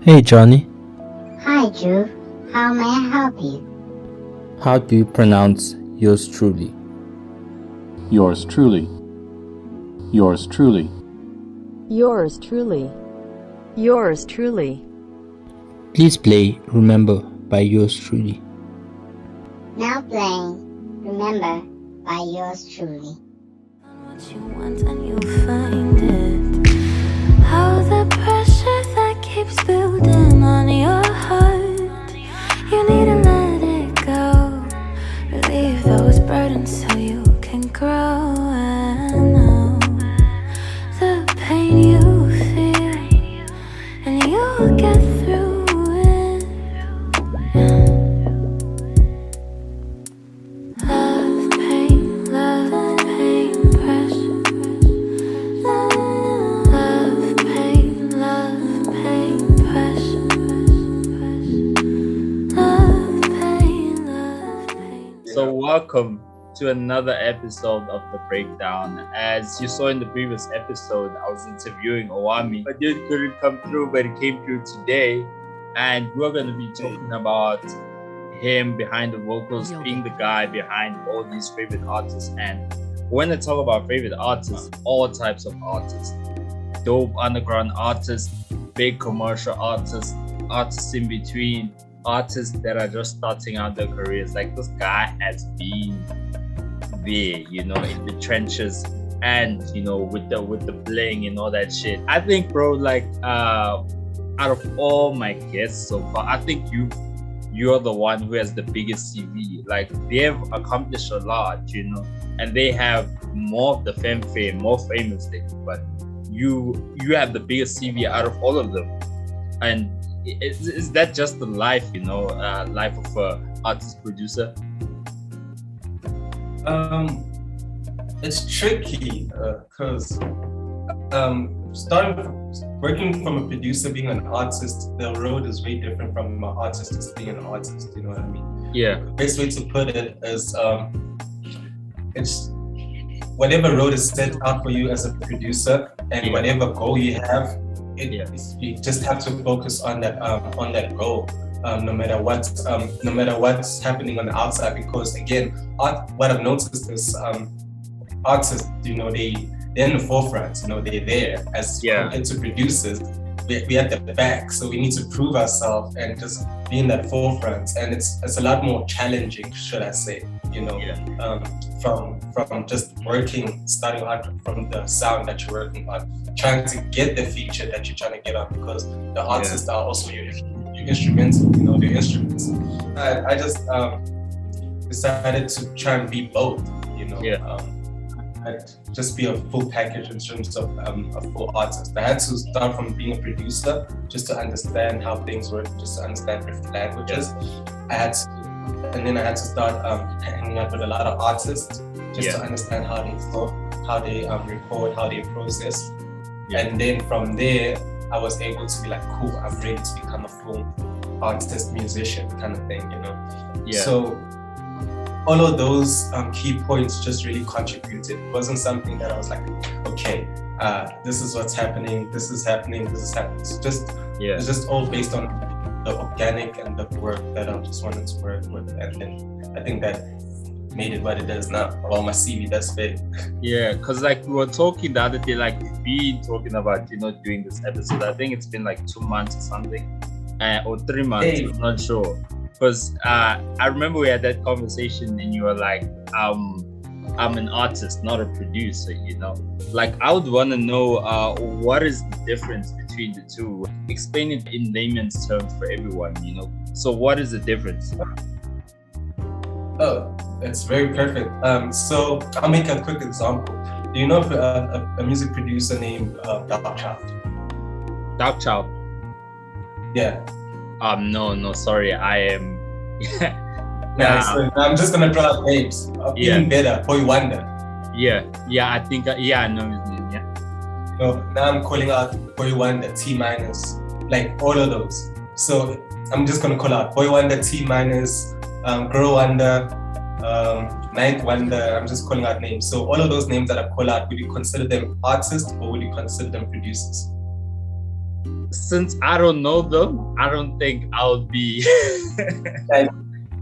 Hey Johnny, Hi, Drew. How may I help you? how do you pronounce yours truly? Yours truly. Yours truly. Yours truly. Yours truly. Please play Remember by yours truly. Now playing Remember by yours truly. What you want and you'll find it. How the pressure that keeps building on your heart, you need to let it go. Relieve those burdens so you can grow. And know the pain you feel, and you'll get through it. Love, pain, pressure. Love, pain, pressure. Love, pain. So welcome to another episode of The Breakdown. As you saw in the previous episode, I was interviewing Owami, but it couldn't come through, but it came through today. And we're going to be talking about him behind the vocals, being the guy behind all these favorite artists. And when I talk about favorite artists, all types of artists, dope underground artists, big commercial artists, artists in between, artists that are just starting out their careers. Like, this guy has been there, in the trenches, and with the bling and all that shit. I think, bro, like out of all my guests so far, I think you're the one who has the biggest CV. Like, they have accomplished a lot, and they have more of the fanfare, more famous things, but you have the biggest CV out of all of them. And is that just the life, life of a artist producer? It's tricky because working from a producer, being an artist, the road is way different from an artist just being an artist. You know what I mean? Yeah. The best way to put it is it's whatever road is set out for you as a producer, and whatever goal you have, you just have to focus on that goal. No matter what's happening on the outside, because again, what I've noticed is artists, they're in the forefront, they're there as compared to producers. We're at the back, so we need to prove ourselves and just be in that forefront. And it's a lot more challenging, should I say, from just starting out from the sound that you're working on, trying to get the feature that you're trying to get on, because the artists are also your instrumental, their instruments. I just decided to try and be both, I'd just be a full package in terms of a full artist. I had to start from being a producer just to understand how things work, just to understand different languages. And then I had to start hanging out with a lot of artists just to understand how they thought, how they record, how they process. And then from there, I was able to be like, cool, I'm ready to become a full artist, musician kind of thing, So all of those key points just really contributed. It wasn't something that I was like, okay, this is what's happening, this is happening. It's just all based on the organic and the work that I just wanted to work with. And then I think that made it what it is now. Well, my CV, that's big. Yeah, because like we were talking the other day, like we've been talking about, doing this episode. I think it's been like 2 months or something, or 3 months, I'm not sure. Because I remember we had that conversation and you were like, I'm an artist, not a producer, Like, I would want to know what is the difference between the two? Explain it in layman's terms for everyone, So what is the difference? Oh, it's very perfect. So I'll make a quick example. Do you know of a music producer named Darkchild? Darkchild? Yeah. No, sorry, I am. So I'm just gonna draw out names. Even better, Boy Wonder. Yeah, I think, I know his name, yeah. Now I'm calling out Boy Wonder, T-, like all of those. So I'm just gonna call out Boy Wonder, T-, Girl Wonder, Ninth Wonder. I'm just calling out names. So all of those names that I call out, would you consider them artists or would you consider them producers? Since I don't know them, I don't think I'll be.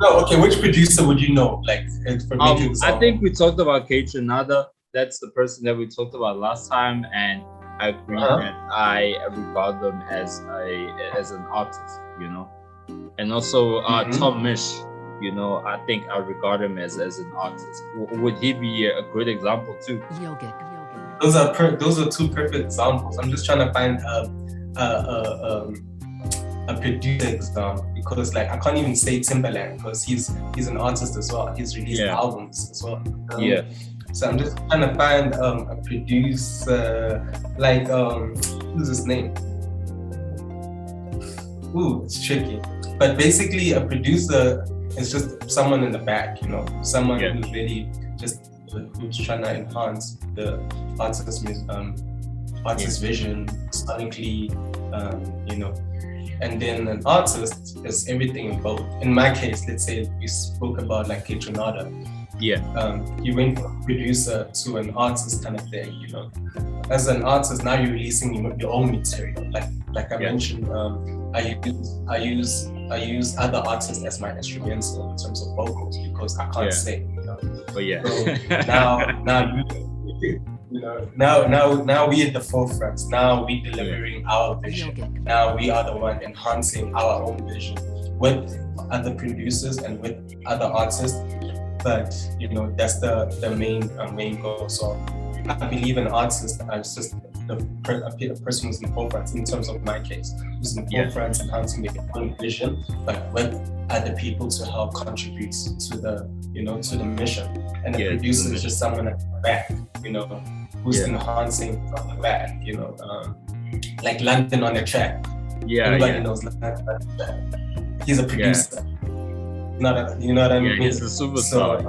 No, okay. Which producer would you know? Like, for me to I example. think we talked about Nada. That's the person that we talked about last time, and I agree that I regard them as an artist, you know. And also Tom Mish, you know, I think I regard him as an artist. Would he be a good example too? Those are two perfect examples. I'm just trying to find a producer example, because like I can't even say Timberland because he's an artist as well. He's released albums as well. So I'm just trying to find a producer like who's his name? Ooh, it's tricky. But basically, a producer is just someone in the back, you know, someone who's really just who's trying to enhance the artist's vision sonically, you know. And then an artist is everything in both. In my case, let's say we spoke about like Nada. You went from producer to an artist kind of thing, you know. As an artist, now you're releasing your own material. Like I mentioned, I use other artists as my instrumental in terms of vocals because I can't sing, you know. But so now we at the forefront. Now we delivering our vision. Now we are the one enhancing our own vision with other producers and with other artists. But you know, that's the main goal. So I believe an artist as just a person who's in the forefront. In terms of my case, who's in the forefront, enhancing their own vision, but with other people to help contribute to the mission. And the producer is just someone at the back, you know, who's enhancing from the back, you know, like London on the track. Everybody knows London on the track. He's a producer. You know what I mean? He's a superstar.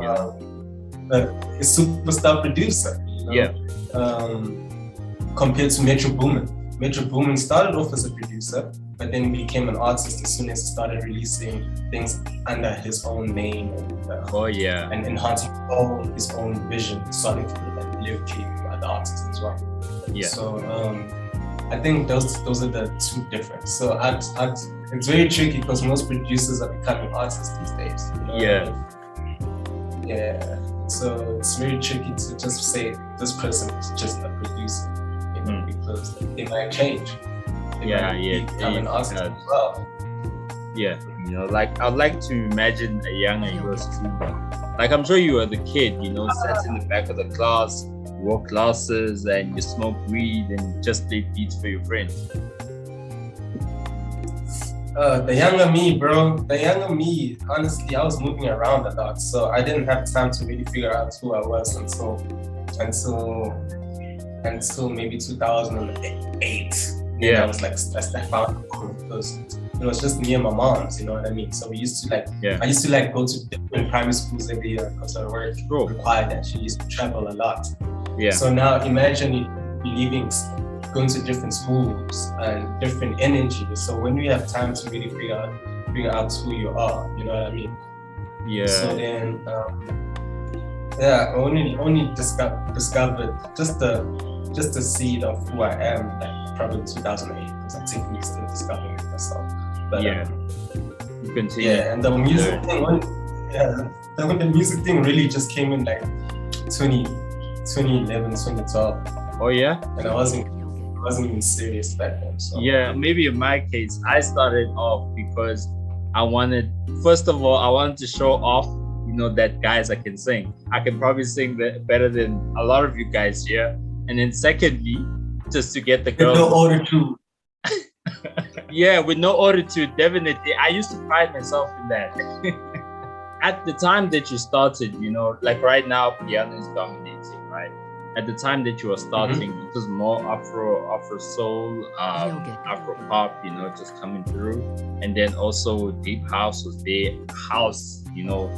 A superstar producer. You know? Compared to Metro Boomin. Metro Boomin started off as a producer, but then became an artist as soon as he started releasing things under his own name and enhancing his own vision sonically and lyrically with other artists as well. So I think those are the two different. So it's very tricky because most producers are becoming artists these days. You know? So it's very tricky to just say this person is just a producer, you know, because they might change. They might become an artist as well. You know, like I'd like to imagine a younger YoursTruly. Like I'm sure you were the kid, you know, sat in the back of the class, wore glasses, and you smoke weed and just play beats for your friends. The younger me, bro. The younger me, honestly, I was moving around a lot, so I didn't have time to really figure out who I was until maybe 2008. I was like, I found because it was just me and my mom's, you know what I mean? So we used to I used to go to different primary schools every year because our work required that. She used to travel a lot. So now imagine you going to different schools and different energy. So when we have time to really figure out who you are, you know what I mean? So then, only discovered just the seed of who I am, like probably 2008, because I think we still discovering myself. But you continue. And the music thing, the music thing really just came in like 2011, 2012. Oh yeah? And I wasn't even serious back then. So. Maybe in my case, I started off because I wanted to show off, you know, that guys I can sing. I can probably sing better than a lot of you guys here. And then secondly, just to get the girls. With no auto-tune. With no auto-tune, definitely. I used to pride myself in that. At the time that you started, you know, like right now, piano is dominating, right? At the time that you were starting, it was more Afro soul, Afro pop, you know, just coming through. And then also deep house was there. House, you know,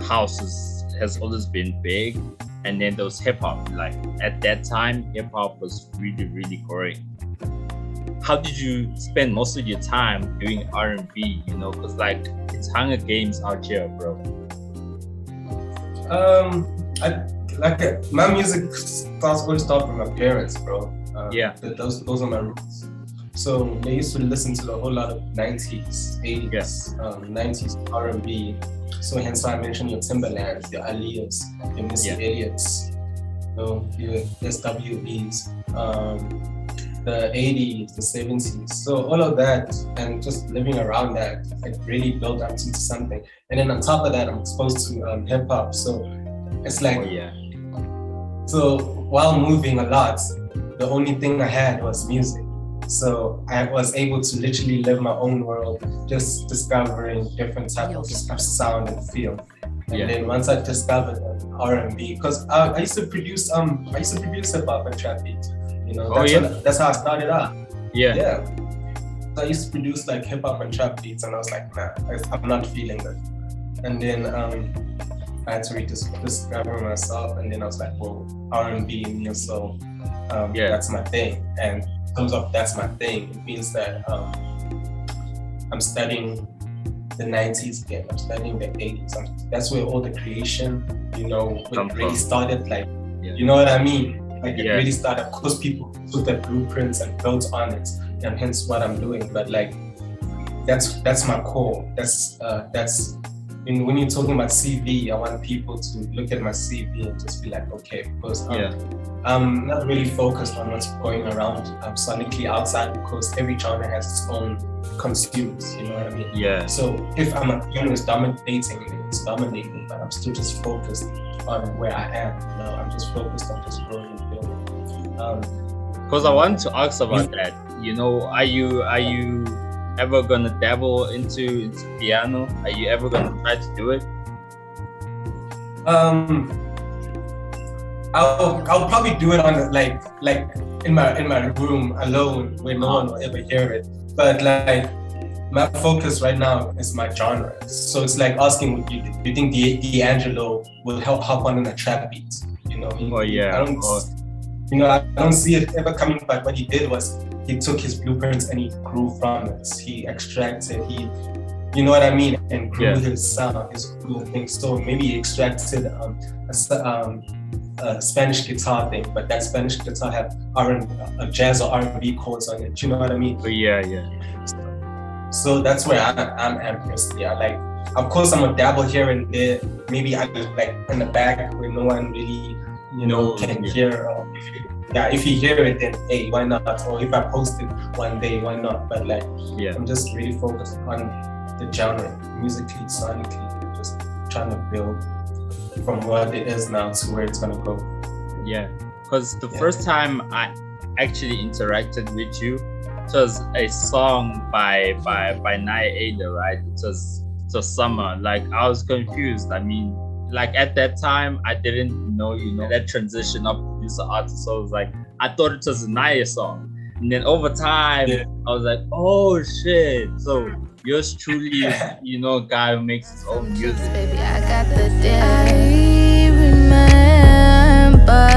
has always been big. And then there was hip hop. Like at that time, hip hop was really, really growing. How did you spend most of your time doing R&B? You know, because like it's Hunger Games out here, bro. My music always started from my parents, bro. Those are my roots. So they used to listen to a whole lot of 90s, 80s, 90s R&B. So hence why I mentioned your Timberlands, your Aliyahs, your Missy Elliott's, your SWBs, the 80s, the 70s. So all of that, and just living around that, it really built up into something. And then on top of that, I'm exposed to hip hop. So it's like, so while moving a lot, the only thing I had was music. So I was able to literally live my own world, just discovering different types of sound and feel. And then once I discovered R&B, because I used to produce hip hop and trap beats. You know, that's how I started out. Yeah. So I used to produce like hip hop and trap beats, and I was like, nah, I'm not feeling it. And then I had to rediscover myself, and then I was like, well, R&B, neo soul, that's my thing. And in terms of that's my thing, it means that I'm studying the 90s again. I'm studying the 80s. That's where all the creation, really started. Like, you know what I mean? Like it really started. Of course, people took the blueprints and built on it, and hence what I'm doing. But like, that's my core. That's when you're talking about CV, I want people to look at my CV and just be like, okay, because I'm not really focused on what's going around sonically outside, because every genre has its own consumers, you know what I mean? Yeah. So if I'm a genre is dominating, it's dominating, but I'm still just focused on where I am. I'm just focused on just growing and building. Because I want to ask about that. Are you ever gonna dabble into piano? Are you ever gonna try to do it? I'll probably do it on like in my room alone, where no one will ever hear it. But like my focus right now is my genre. So it's like asking, do you think D'Angelo will hop on a trap beat? I don't see it ever coming. But what he did was he took his blueprints and he grew from it. He extracted, you know what I mean, and grew his sound, his cool thing. So maybe he extracted a Spanish guitar thing, but that Spanish guitar had jazz or R&B chords on it. You know what I mean? So that's where I'm at personally. Of course, I'm gonna dabble here and there. Maybe I like in the back where no one really, can hear. Or if you hear it, then hey, why not? Or if I post it one day, why not? But I'm just really focused on the genre, musically, sonically, just trying to build from what it is now to where it's gonna go. Yeah, because the first time I actually interacted with you, it was a song by Naye Ayla, right? It was Summer. Like I was confused. I mean, like at that time, I didn't know, that transition of producer artist. So I was like, I thought it was a Naye song. And then over time, I was like, oh shit. So yours truly is, a guy who makes his own music. Baby, I got the day. I remember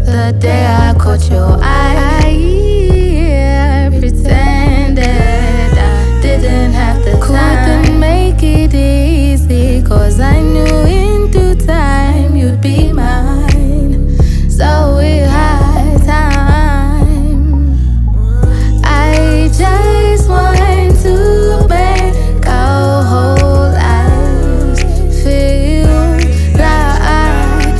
the day I caught your eye. I pretended I didn't have the time. Couldn't make it easy, cause I knew in due time you'd be mine. So we had time. I just want to make our whole lives feel like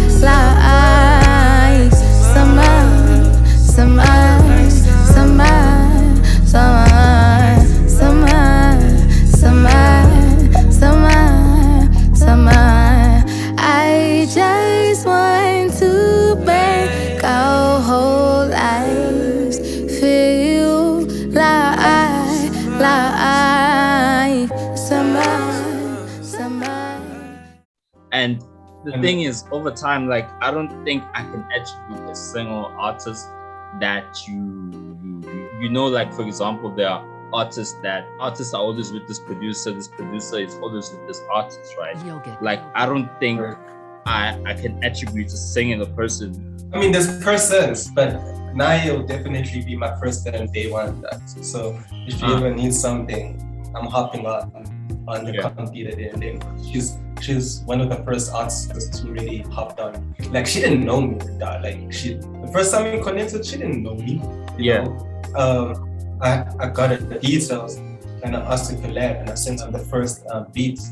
someone. I just want to make our whole lives feel like someone. And the thing is, over time, like I don't think I can attribute a single artist that you know, like for example, there are artists are always with this producer is always with this artist, right? Like I don't think I can attribute a single person. I mean, there's persons, but Naye will definitely be my first and day one. So if you ever need something, I'm hopping on the computer there, and then she's one of the first artists to really hop on. Like she didn't know me, like the first time we connected, she didn't know me. You know? I got her the details and I asked her to collab, and I sent her the first beats.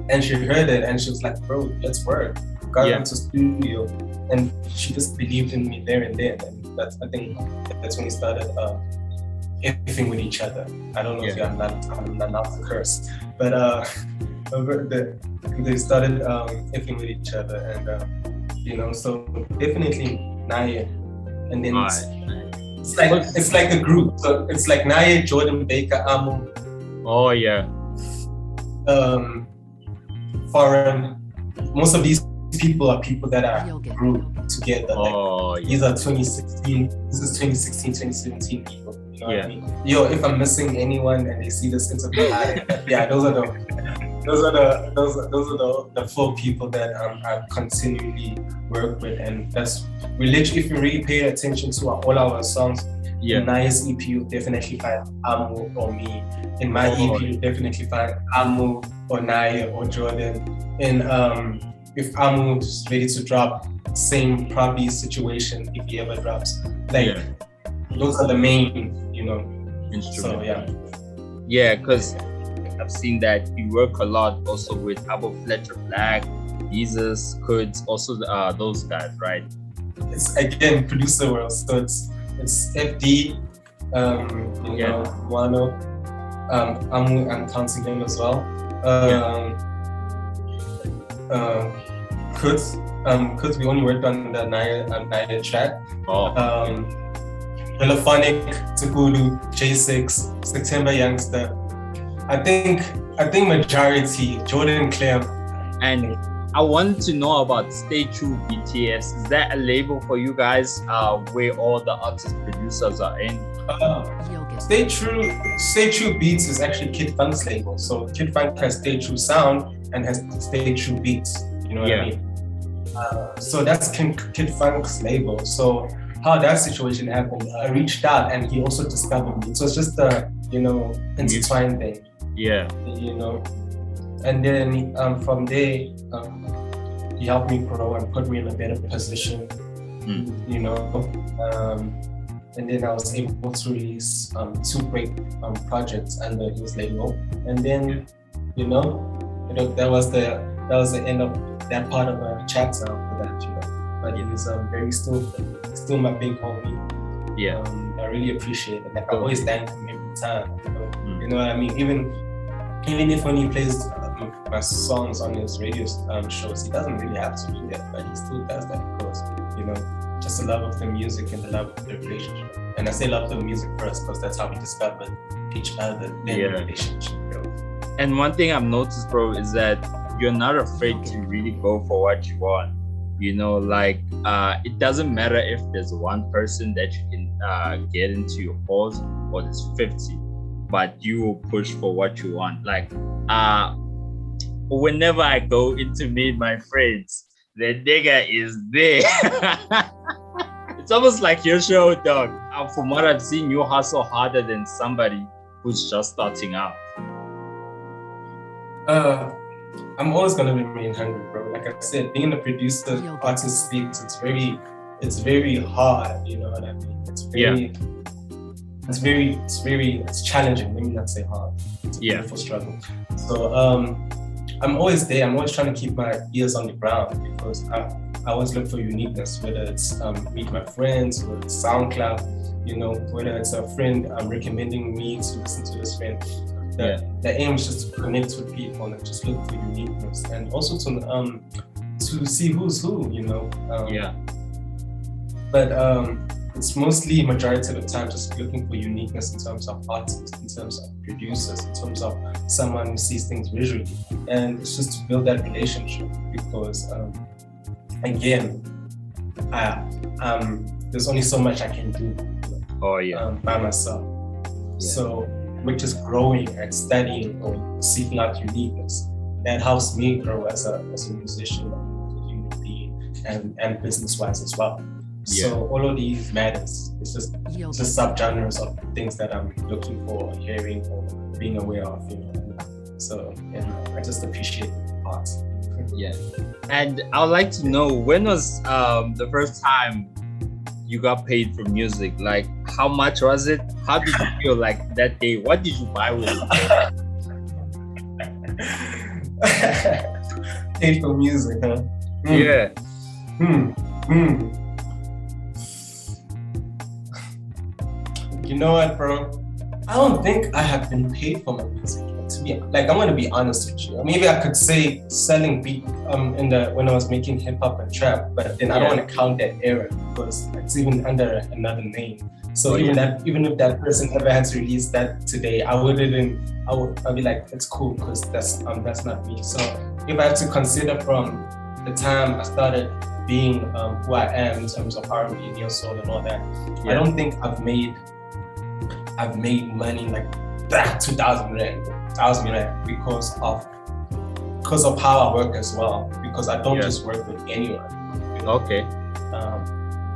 And she heard it and she was like, bro, let's work. Got into studio, and she just believed in me there and then. And I think that's when we started effing with each other. I don't know if I'm not allowed to curse, but they started effing with each other, and so definitely Naye, and then it's like a group. So it's like Naye, Jordan, Baker, Amu. Oh yeah. Foreign. Most of these people are people that are grouped together. These are 2016. This is 2016, 2017 people. You know what I mean? Yo, if I'm missing anyone and they see this interview, those are the 4 people that I continually work with, and we literally, if you really pay attention to all our songs. In Naye's EP, you definitely find Amu or me. In my EP, you definitely find Amu or Naye or Jordan. And if Amu is ready to drop, same probably situation if he ever drops. Those are the main, instruments. So yeah, because I've seen that you work a lot also with Abo Fletcher Black, Jesus, Kuds, also those guys, right? It's again producer world, so it's FD, Wano, Amu, I'm counting him as well. Kuds, we only worked on the Naye track. Telephonic, Tukulu, J6, September Youngster. I think majority, Jordan Clem. And I want to know about Stay True BTS. Is that a label for you guys where all the artist producers are in? Stay True Beats is actually Kid Funk's label. So Kid Funk has Stay True Sound and has Stay True Beats. You know what I mean? So that's Kid Funk's label. So how that situation happened, I reached out and he also discovered me. So it's just a intertwined thing. Yeah. And then from there, he helped me grow and put me in a better position, and then I was able to release 2 great projects under his label. And then, that was the end of that part of the chapter after that, But he was still my big homie. Yeah. I really appreciate it. I always thank him every time. You know what I mean? Even if when he plays my songs on his radio shows, he doesn't really have to do that, but he still does that because, just the love of the music and the love of the relationship. And I say love the music first because that's how we discovered each other in the relationship. And one thing I've noticed, bro, is that you're not afraid to really go for what you want. It doesn't matter if there's one person that you can get into your halls or there's 50. But you will push for what you want. Whenever I go into meet my friends, the nigga is there. It's almost like your show, dog. From what I've seen, you hustle harder than somebody who's just starting out. I'm always gonna remain hungry, bro. Like I said, being a producer, artist speaks. It's very hard. You know what I mean? It's challenging. Let me not say hard. It's a beautiful struggle. So I'm always there. I'm always trying to keep my ears on the ground because I always look for uniqueness, whether it's meet my friends, whether it's SoundCloud, whether it's a friend recommending me to listen to this friend. The aim is just to connect with people and just look for uniqueness and also to see who's who, But it's mostly majority of the time just looking for uniqueness in terms of artists, in terms of producers, in terms of someone who sees things visually. And it's just to build that relationship because, again, there's only so much I can do by myself. So we're just growing and studying or seeking out uniqueness. That helps me grow as a musician, as a human being, and business-wise as well. So all of these matters. It's just subgenres of things that I'm looking for, hearing, or being aware of. So I just appreciate the part. And I would like to know, when was the first time you got paid for music, like how much was it? How did you feel like that day? What did you buy with it? Paid for music, huh? Yeah. You know what, bro? I don't think I have been paid for my music. To be like, I'm gonna be honest with you. Maybe I could say selling beat when I was making hip hop and trap, but then I don't want to count that era because it's even under another name. So even if that person ever had to release that today, I'd be like, it's cool because that's not me. So if I have to consider from the time I started being who I am in terms of R&B, neo soul, and all that, I don't think I've made money like 2,000 rand because of how I work as well. Because I don't just work with anyone. You know? Okay.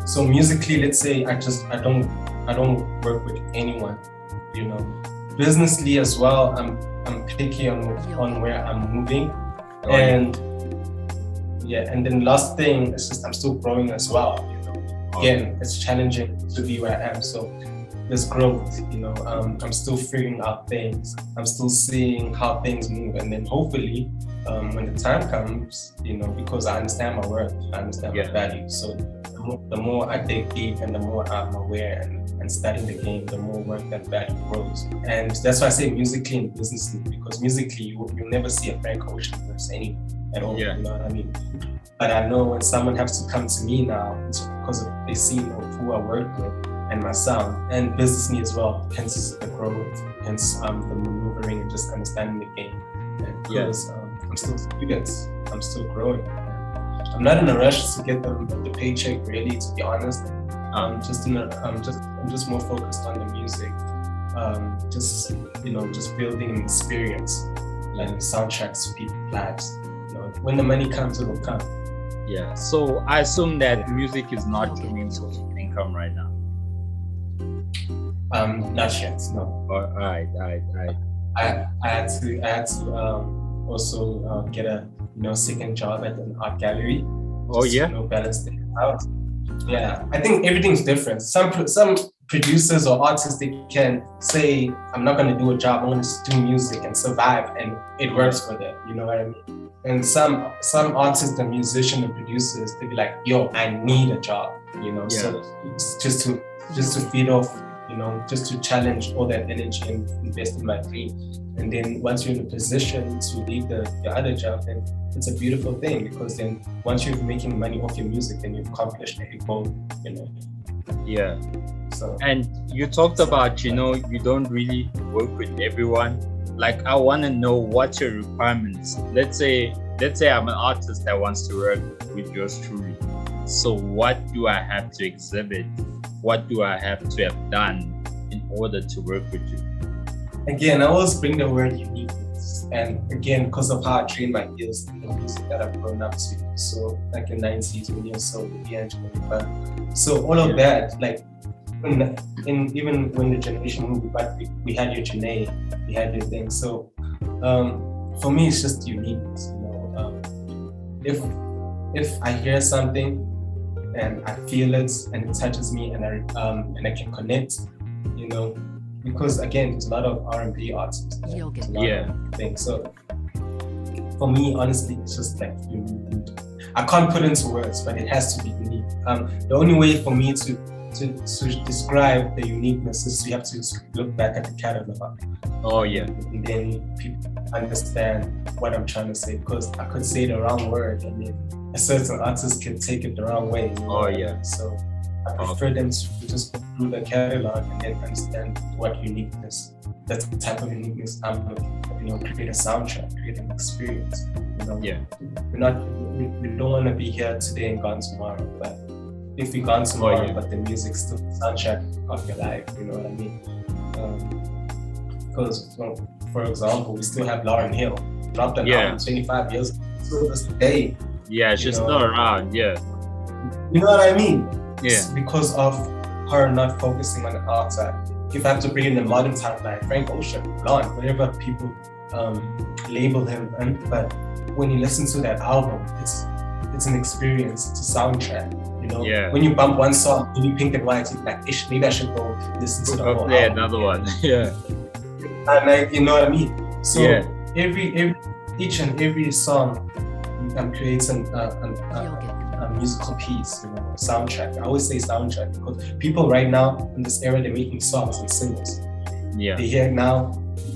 So musically, let's say I don't work with anyone. You know, businessly as well, I'm picky on where I'm moving, and then last thing is just I'm still growing as well. You know, again, it's challenging to be where I am. So there's growth, you know. I'm still figuring out things. I'm still seeing how things move, and then hopefully, when the time comes, you know, because I understand my worth, I understand my value. So the more I dig deep and the more I'm aware and studying the game, the more work and value grows. And that's why I say musically and businessly, because musically you'll never see a Frank Ocean verse at all. You know what I mean? But I know when someone has to come to me now, it's because they see who I work with and my sound, and businessly as well, hence the growth, hence the maneuvering and just understanding the game. And because I'm still a student, I'm still growing. I'm not in a rush to get the paycheck, really, to be honest. I'm just more focused on the music, just building an experience and soundtracks to people's lives. You know, when the money comes, it will come. Yeah. So I assume that music is not your main source of income right now. Not yet, no. All right. I had to also get a second job at an art gallery. Balance things out. Yeah, I think everything's different. Some producers or artists, they can say, I'm not going to do a job, I'm going to just do music and survive, and it works for them. You know what I mean? And some artists and musicians and producers, they be like, yo, I need a job. You know, so it's just to feed off, you know, just to challenge all that energy and invest in my dream. And then once you're in a position to leave the other job, then it's a beautiful thing, because then once you're making money off your music, then you've accomplished a goal, you know. Yeah. So, and you talked about, you know, you don't really work with everyone. Like, I want to know what's your requirements. Let's say I'm an artist that wants to work with YoursTruly. So what do I have to exhibit? What do I have to have done in order to work with you? Again, I always bring the word uniqueness. And again, because of how I train my ears in the music that I've grown up to. So like in 90s, when you're so so all of that, like even when the generation moved, but we had your Naye, we had your thing. So for me, it's just uniqueness. You know, if I hear something and I feel it and it touches me and I can connect, you know, because again, there's a lot of R&B artists. There's a lot of things. So for me, honestly, it's just like unique. I can't put into words, but it has to be unique. The only way for me to describe the uniqueness is you have to look back at the catalog. And then people understand what I'm trying to say, because I could say the wrong word and then a certain artist can take it the wrong way. You know? So I prefer them to just go through the catalog and then understand what uniqueness, that's the type of uniqueness I'm looking for. You know, create a soundtrack, create an experience. You know, we don't want to be here today and gone tomorrow. But if we gone tomorrow, but the music's still the soundtrack of your life. You know what I mean? Because, for example, we still have Lauryn Hill, dropped an album 25 years ago, still this day. Yeah, she's still around. Yeah. You know what I mean? Yeah. It's because of her not focusing on the outside. If I have to bring in the modern timeline, Frank Ocean, Blonde, whatever people label him, but when you listen to that album, it's an experience, it's a soundtrack. You know, Yeah. when you bump one song, when you pink and white, you're like, ish, maybe I should go listen to the whole Play album. another one. Yeah. And like, you know what I mean? So Yeah. each and every song creates a musical piece, you know, a soundtrack. I always say soundtrack because people right now in this era, they're making songs and singles. Yeah. They hear it now,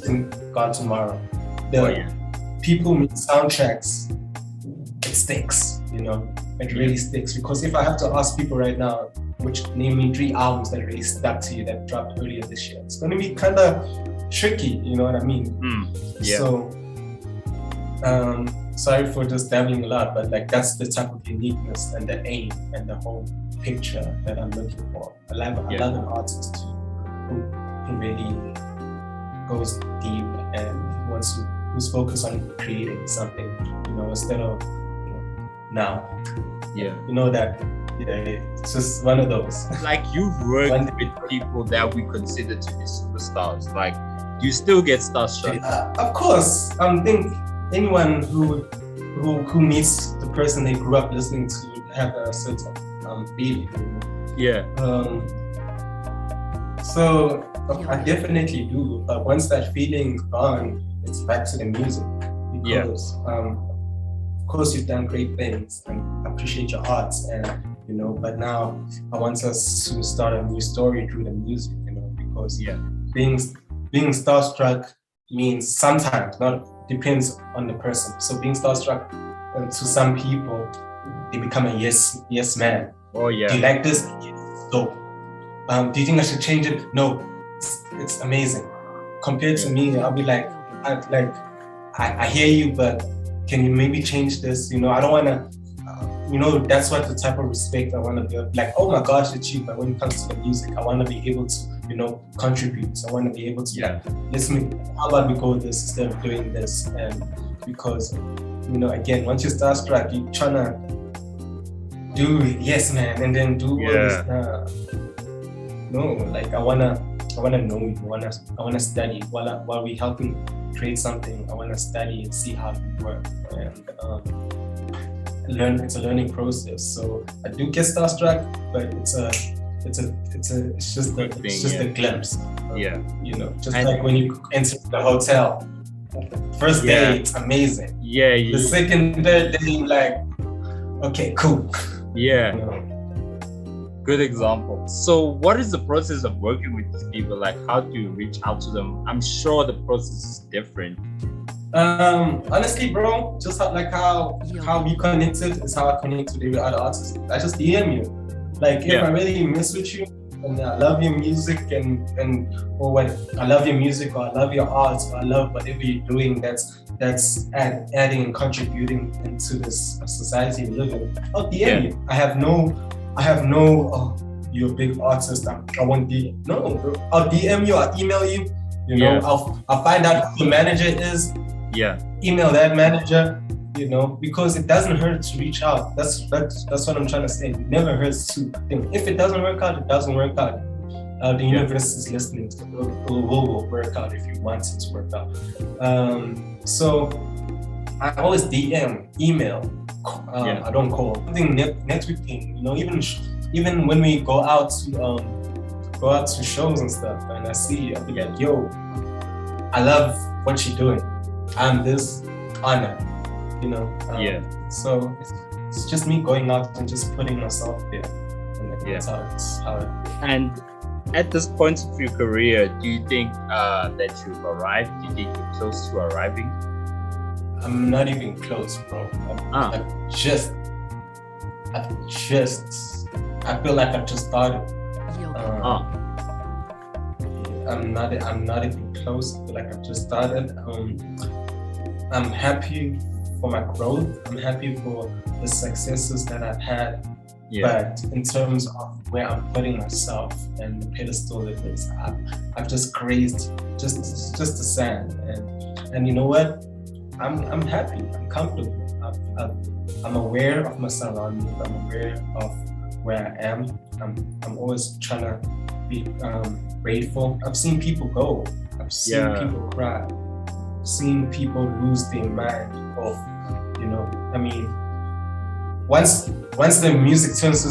and gone tomorrow. Yeah. People make soundtracks, it sticks, you know, it really sticks. Because if I have to ask people right now, name me 3 albums that really stuck to you that dropped earlier this year, it's going to be kind of tricky, you know what I mean? Yeah. So, sorry for just dabbling a lot, but like that's the type of uniqueness and the aim and the whole picture that I'm looking for. I love an artist who really goes deep and who's focused on creating something, you know, instead of now. Yeah. You know that. Yeah, it's just one of those. Like you've worked with people that we consider to be superstars. Like, do you still get starstruck? Of course. I think anyone who meets the person they grew up listening to have a certain feeling. Yeah. So I definitely do. But once that feeling's gone, it's back to the music. Because of course you've done great things and I appreciate your art, and you know, but now I want us to start a new story through the music, you know, because being starstruck means sometimes, not depends on the person. So being starstruck to some people, they become a yes man. Oh yeah. Do you like this? Yes. Dope. Do you think I should change it? No. It's amazing. Compared to me, I'll be like, I hear you, but can you maybe change this? You know, I don't want to, you know, that's what the type of respect I want to build. Like, oh my gosh, it's you. But when it comes to the music, I want to be able to, you know, contribute. I want to be able to, like, listen, how about we go this instead of doing this? And because, you know, again, once you start starstruck, you're trying to do yes, man, and then do all this. No, like I wanna know you. I wanna study while we helping create something. I wanna study and see how you work and learn. It's a learning process. So I do get starstruck, but it's just a glimpse. Yeah. You know, just like when you enter the hotel, first day it's amazing. Yeah. The second, third day, you're like, okay, cool. Yeah. You know? Good example. So what is the process of working with these people? Like, how do you reach out to them? I'm sure the process is different. Honestly, bro, just how we connected is how I connect with every other artist. I just DM you. Like, if I really mess with you and I love your music I love your music, or I love your art, or I love whatever you're doing that's adding and contributing into this society we live in, I'll DM you. I have no, you're a big artist, I won't DM. No, bro. I'll DM you, I'll email you, you know, I'll find out who the manager is. Yeah. Email that manager, you know, because it doesn't hurt to reach out. That's what I'm trying to say. It never hurts to think. If it doesn't work out, it doesn't work out. The universe is listening. So it will work out if you want it to work out. So I always DM, email. I don't call. Something networking, you know, even when we go out to shows and stuff, and I see you, I'll be like, yo, I love what you're doing. I'm this honored, you know. So it's just me going out and just putting myself there. And that's how it. And at this point of your career, do you think that you've arrived? Do you think you're close to arriving? I'm not even close, bro. I feel like I've just started. I'm not even close. I feel like I've just started. I'm happy for my growth. I'm happy for the successes that I've had. But in terms of where I'm putting myself and the pedestal it is, I've just grazed just the sand. And you know what? I'm happy. I'm comfortable. I'm aware of my surroundings. I'm aware of where I am. I'm always trying to be grateful. I've seen people go. I've seen people cry. I've seen people lose their mind of, you know, I mean, once the music turns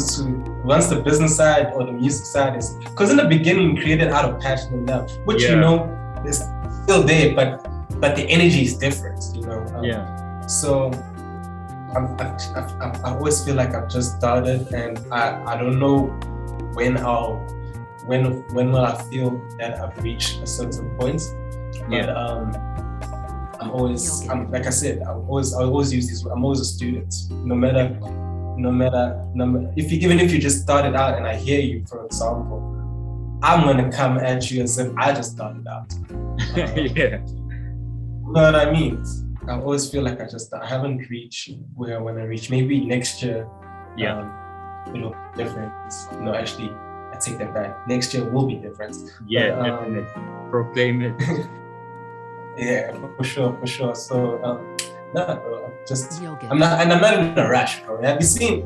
once the business side or the music side is, because in the beginning you created out of passion and love, which you know is still there, but the energy is different, you know. So I always feel like I've just started, and I don't know when will I feel that I've reached a certain point. But like I said, I always use this. I'm always a student. No matter even if you just started out and I hear you, for example, I'm gonna come at you as if I just started out. You know what I mean? I always feel like I haven't reached where I want to reach. Maybe next year, it'll be different. No, actually, I take that back. Next year will be different. Definitely. Proclaim it. Yeah, for sure. So, bro, I'm not in a rush, bro. Have you seen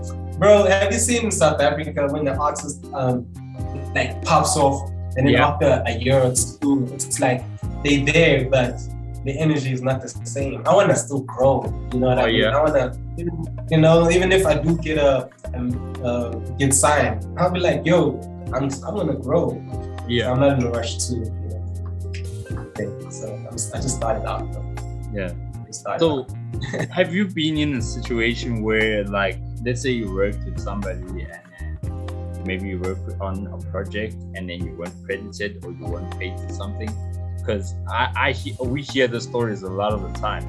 in South Africa when the artist like pops off, and then after a year or two, it's like they there, but the energy is not the same. I want to still grow. You know what I mean? I want to, you know, even if I do get signed, I'll be like, yo, I'm gonna grow. I'm not in a rush too. You know? Okay, so I just started out. So, have you been in a situation where, like, let's say you worked with somebody and maybe you worked on a project and then you weren't credited or you weren't paid for something? Because we hear the stories a lot of the time.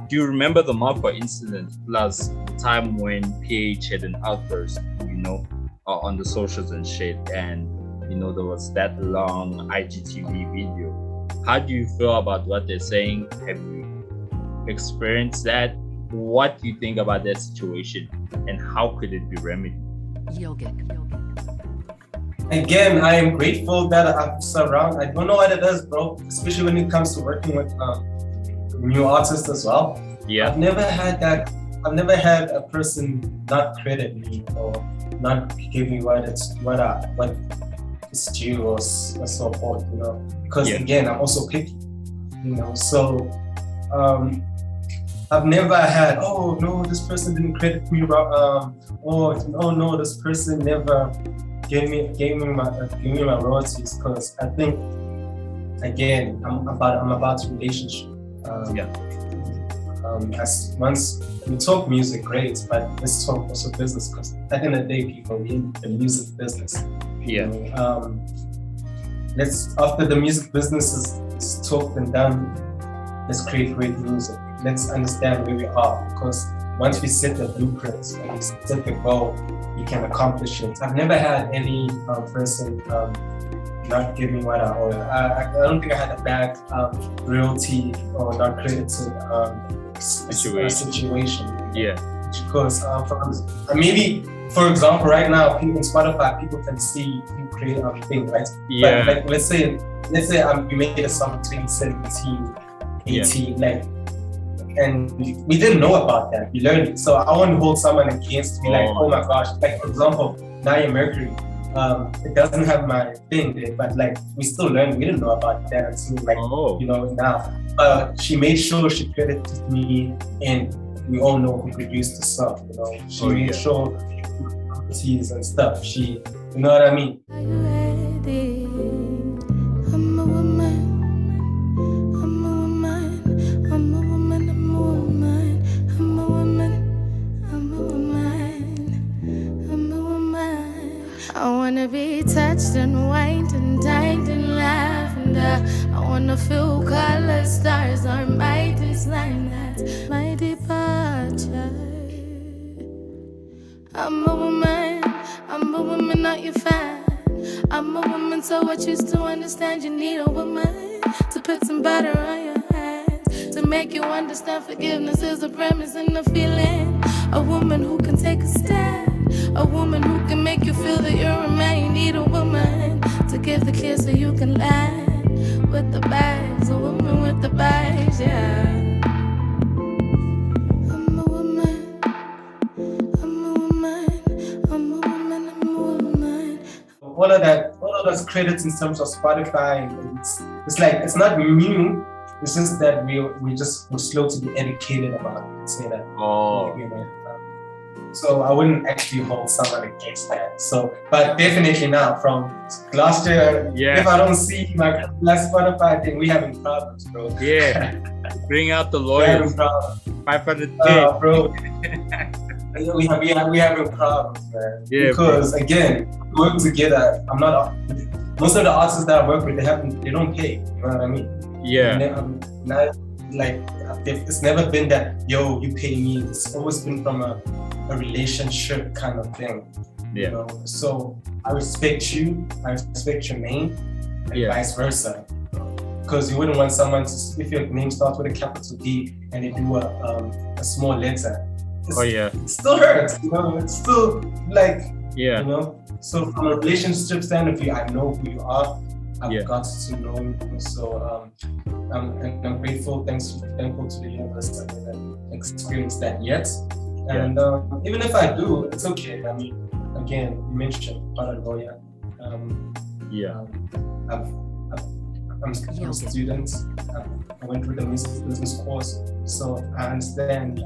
Do you remember the Marco incident plus the time when PH had an outburst, you know, on the socials and shit, and you know there was that long IGTV video? How do you feel about what they're saying? Have you experienced that? What do you think about that situation, and how could it be remedied? Again, I am grateful that I'm surrounded. I don't know what it is, bro, especially when it comes to working with new artists as well. I've never had a person not credit me or not give me what is due or so forth, you know. Because again, I'm also picky, you know. So I've never had, oh no, this person didn't credit me, or oh no, this person never gave me my royalties. Because I think, again, I'm about relationship. As once we talk music, great, but let's talk also business, because at the end of the day, people need the music business. You know? After the music business is talked and done, let's create great music. Let's understand where we are, because once we set the blueprints and we set the goal, we can accomplish it. I've never had any person not give me what I owe. I don't think I had a bad royalty or not credited situation. Because maybe, for example, right now, people in Spotify, people can see you create a thing, right? But like, let's say we made a song in 2017, 18, like, and we didn't know about that. We learned it. So I won't hold someone against me like, oh my gosh. Like, for example, Naye Mercury. It doesn't have my thing there, but like we still learn. We didn't know about that until like you know now. She made sure she credited me, and we all know who produced the song. You know, she made sure properties and stuff. You know what I mean? Are you ready? I'm a woman. I'm a woman. I'm a woman. I'm a woman. I'm a woman. I'm a woman. I'm a woman. I wanna be touched and wined and dined in lavender. I wanna feel colors, stars are my design. That's my departure. I'm a woman, not your fan. I'm a woman, so I choose to understand you need a woman to put some butter on your hands, to make you understand forgiveness is the premise and the feeling. A woman who can take a stand, a woman who can make you feel that you're a man. You need a woman to give the kiss so you can land with the bags. A woman with the bags, yeah. All of those credits in terms of Spotify, it's like, it's not new. It's just that we're slow to be educated about it. Say that. Oh. You know, So I wouldn't actually hold someone against that. So, but definitely now from last year, if I don't see my last Spotify thing, we having problems, bro. Yeah. Bring out the lawyers. 500K. Bro. we having problems, man. Yeah, because again, work together. I'm not. Most of the artists that I work with, they don't pay. You know what I mean? Yeah. It's never been that, yo, you pay me. It's always been from a relationship kind of thing. Yeah. You know? So I respect you, I respect your name, and vice versa. Because you wouldn't want someone to, if your name starts with a capital D and they do a small letter. It still hurts, you know. It's still like, you know. So from a relationship stand of view, I know who you are. I've got to know you. So I'm grateful, thankful to the universe that I haven't experienced that yet. And even if I do, it's okay. I mean, again, you mentioned part of lawyer. I'm a student. I went through the business course, so I understand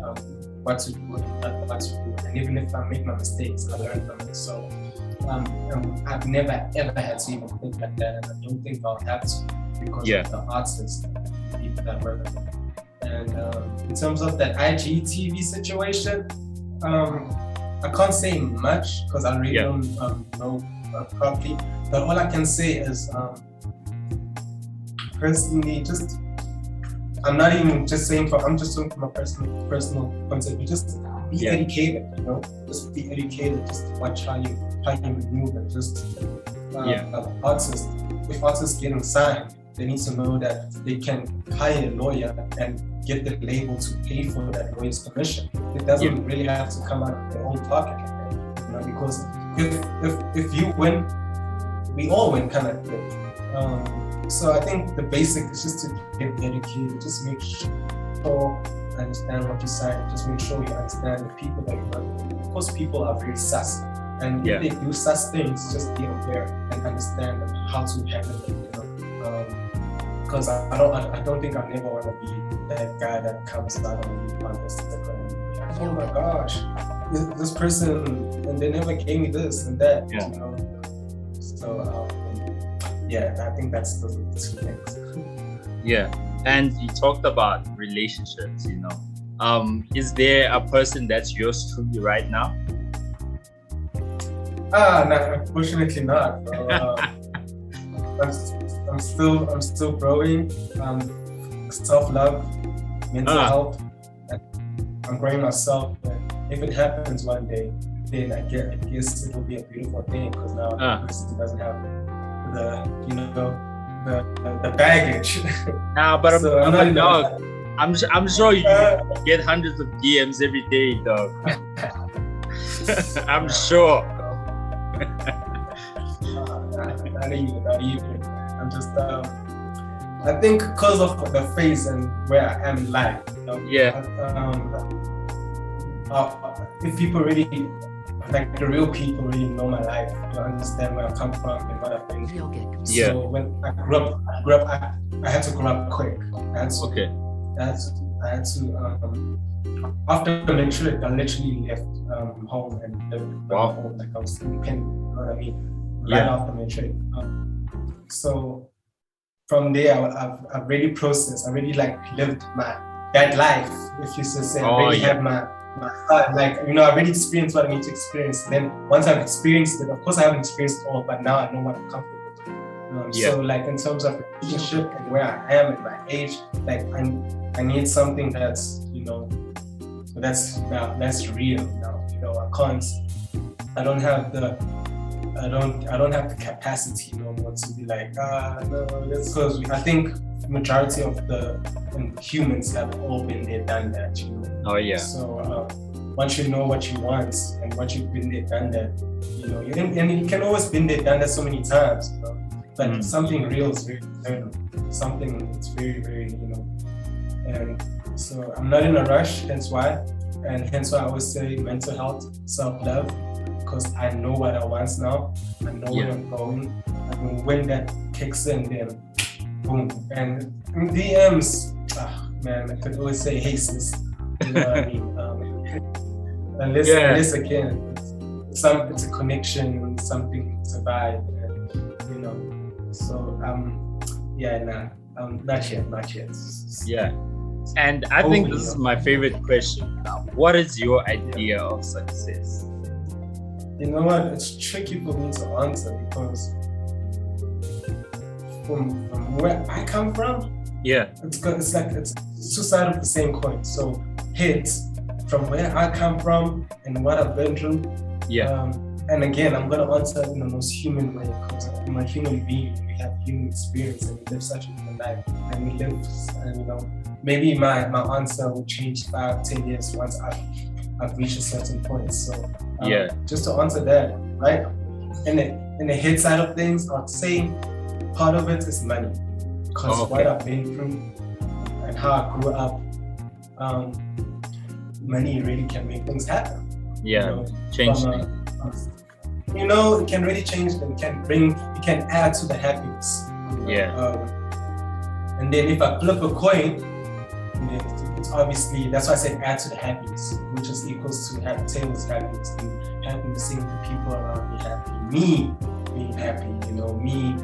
what to do and what to do. And even if I make my mistakes, I learn from it. So I've never ever had to even think like that, and I don't think I'll have to because of the artists, the people that work with. And in terms of that IGTV situation, I can't say much because I really don't know properly. But all I can say is, personally, just I'm not even just saying I'm just talking from a personal point of view. Just be educated, you know. Just be educated. Just watch how you move, and just artists. If artists getting signed, they need to know that they can hire a lawyer and get the label to pay for that lawyer's commission. It doesn't really have to come out of their own pocket, you know, because if you win, we all win, kind of thing. So I think the basic is just to get educated, just make sure you understand what you sign, just make sure you understand the people that you work with. Of course, people are very sus, and if they do sus things, just be aware and understand how to handle it, you know. Because I don't think I never want to be that guy that comes out on Instagram. Oh my gosh, this person, and they never gave me this and that, you know. So I think that's the two things. Yeah, and you talked about relationships, you know. Is there a person that's yours truly right now? No, unfortunately not. I'm still growing. Self-love, mental health. I'm growing myself. And if it happens one day, then I guess it will be a beautiful thing because now the person doesn't have the baggage. Nah, but so I'm a dog. I'm sure you get hundreds of DMs every day, dog. I'm sure. Not even. I'm just I think because of the phase and where I am in life, you know, if people really, like the real people really know my life, you understand where I come from and what I've been through. So when I grew up, I had to grow up quick. I had to after the matric, I literally left home and lived home, like I was independent, you know what I mean? Right after matric. So from there, I've really processed. I really lived that life, if you should say. I really had my fun. I really experienced what I need to experience. Then once I've experienced it, of course I haven't experienced it all, but now I know what I'm comfortable with. So in terms of relationship and where I am at my age, I need something that's, that's real now. I don't have the capacity no more to be no, that's because I think the majority of the humans have all been there, done that, So once you know what you want and once you've been there, done that, and you can always been there, done that so many times, but something real is very eternal. Something it's very, very, and so I'm not in a rush, hence why I always say mental health, self-love, because I know what I want now. I know where I'm going. I mean, when that kicks in, then boom. And in DMs, man, I could always say, hey sis, you know what I mean? unless again, it's a connection, something to vibe, and, so not yet. Yeah. And I think this is my favorite question. What is your idea of success? You know what? It's tricky for me to answer because from where I come from, it's two sides of the same coin. So heads from where I come from and what I've been through. And again, I'm gonna answer in the most human way because I'm a human being. We have human experience and we live such a human life. And we live, and maybe my answer will change 5-10 years once I've reached a certain point. So just to answer that, right? In the head side of things, I'd say part of it is money. Because what I've been through and how I grew up, money really can make things happen. Change. It can really change and it can add to the happiness. And then if I flip a coin, it's obviously, that's why I said add to the happiness, which is equals to Taylor's happiness, and happy seeing the people around me happy, me being happy, me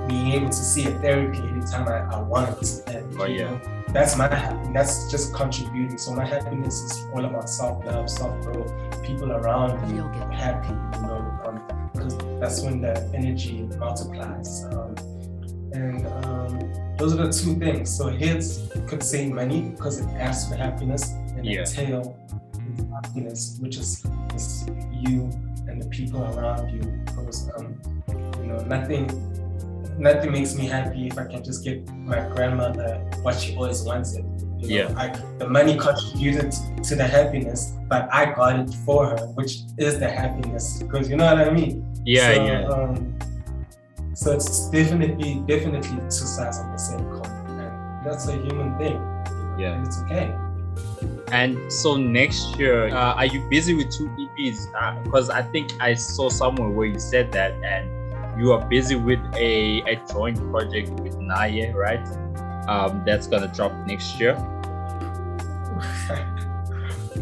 being able to see a therapy anytime I want. And, that's my happiness. That's just contributing. So my happiness is all about self-love, self-growth, people around me happy, because that's when the energy multiplies. And those are the two things. So heads could say money because it adds to the happiness, and the tail is happiness, which is you and the people around you. Because nothing makes me happy if I can just give my grandmother what she always wanted. The money contributed to the happiness, but I got it for her, which is the happiness. Because you know what I mean? So it's definitely two sides of the same coin, and that's a human thing. And it's okay. And so next year, are you busy with 2 EPs? Because I think I saw somewhere where you said that, and you are busy with a joint project with Naye, right? That's gonna drop next year.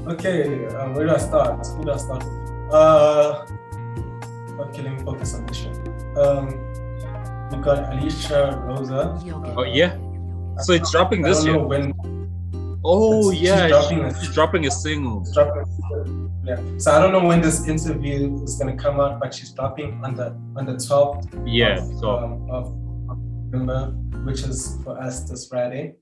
Okay, where do I start? Okay, let me focus on this one. We got Alisha, Rosa. So it's dropping this year. She's dropping a single. So I don't know when this interview is gonna come out, but she's dropping on the 12th of November, which is for us this Friday.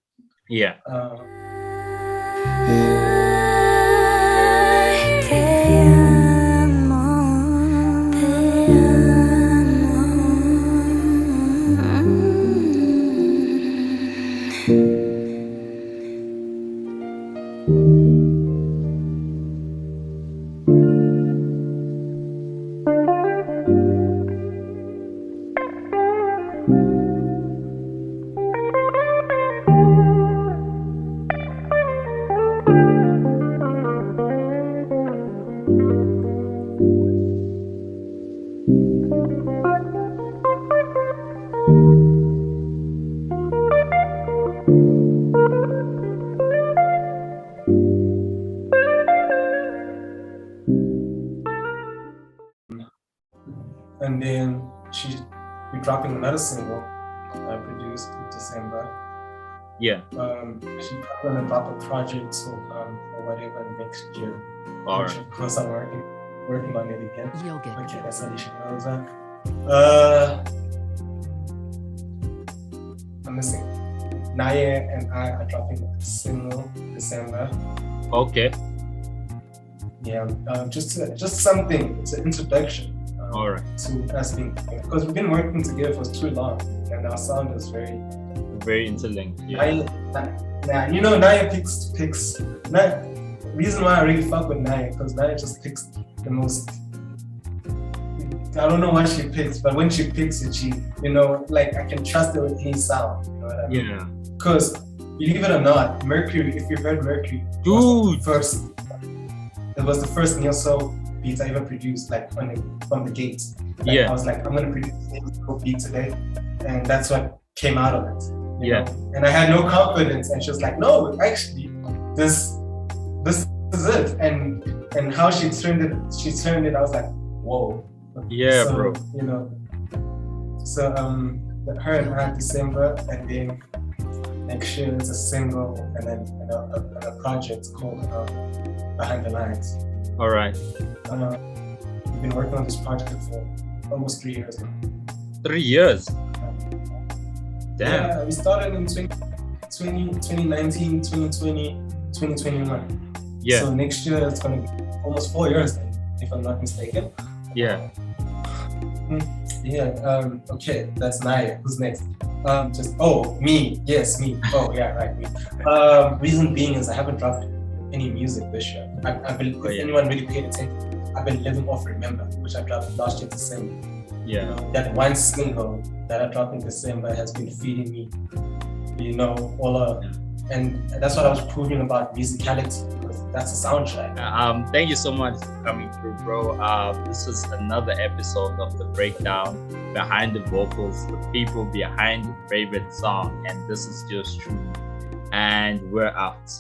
And then we're dropping another single I produced in December. She's probably gonna drop a project or whatever next year. Which of course I'm working on it again. Okay, that's Alisha Rosa. I'm missing. Naye and I are dropping a single December. Okay. Just something. It's an introduction. To us being, because we've been working together for too long, and our sound is very interlinked. Naye picks. Reason why I really fuck with Naye, because Naye just picks the most. I don't know what she picks, but when she picks it, I can trust her with any sound. You know what I mean? Because believe it or not, Mercury. If you've heard Mercury, it was the first neo soul beats I ever produced, from the gates. I was like, I'm gonna produce a beat today, and that's what came out of it. And I had no confidence, and she was like, no, actually, this this is it. And how she turned it, I was like, whoa. Yeah, So, bro. You know, so her and I December, and then next year it's a single, and then a project called Behind the Lines. All right. We've been working on this project for almost 3 years now. 3 years. Damn. Yeah, we started in 2019, 2020, 2021. Yeah. So next year it's going to be almost 4 years, then, if I'm not mistaken. Yeah. Yeah. Okay, that's Naye. Who's next? Me. Yes, me. Oh yeah, right, me. Reason being is I haven't dropped any music this year. If anyone really paid attention, I've been living off Remember, which I dropped last year December. Yeah. You know, that one single that I dropped in December has been feeding me, you know, and that's what I was proving about musicality, because that's a soundtrack. Thank you so much for coming through, bro. This is another episode of The Breakdown, behind the vocals, the people behind your favorite song, and this is yours truly, and we're out.